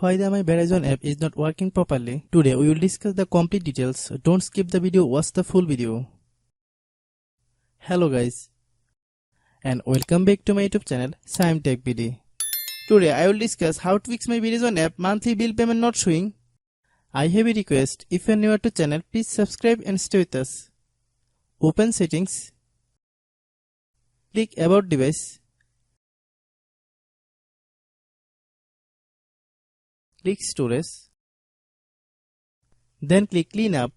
Why my Verizon app is not working properly? Today we will discuss the complete details. Don't skip the video, watch the full video. Hello guys, and welcome back to my YouTube channel Shaem Tech BD. Today I will discuss how to fix my Verizon app monthly bill payment not showing. I have a request. If you are new to channel, please subscribe and stay with us. Open settings. Click about device. Click storage. Then click clean up.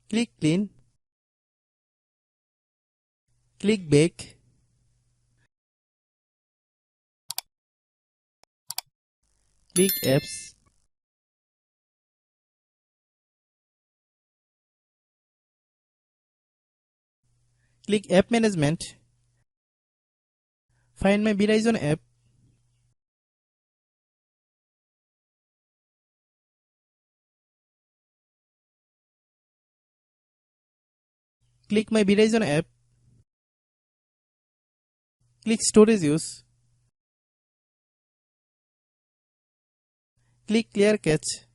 Click clean. Click back. Click apps. Click app management. Find my Verizon app. Click my Verizon app. Click storage use. Click clear cache.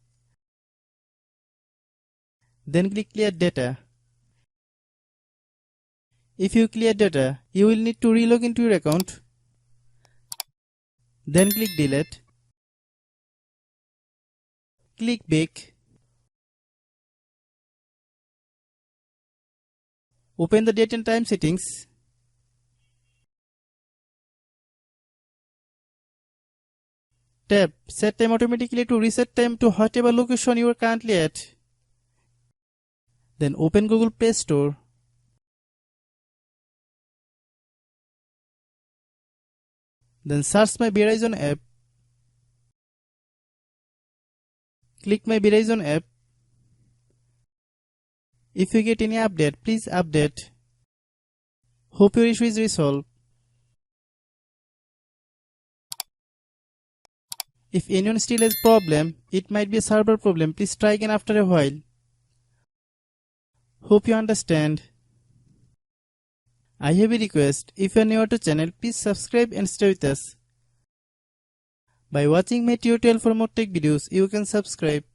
Then click clear data. If you clear data, you will need to relog into your account. Then click delete. Click back. Open the date and time settings. Tap set time automatically to reset time to whatever location you are currently at. Then open Google Play Store. Then search my Verizon app. Click my Verizon app. If you get any update, please update. Hope your issue is resolved. If anyone still has problem, it might be a server problem. Please try again after a while. Hope you understand. I have a request. If you are new to channel, please subscribe and stay with us. By watching my tutorial for more tech videos, you can subscribe.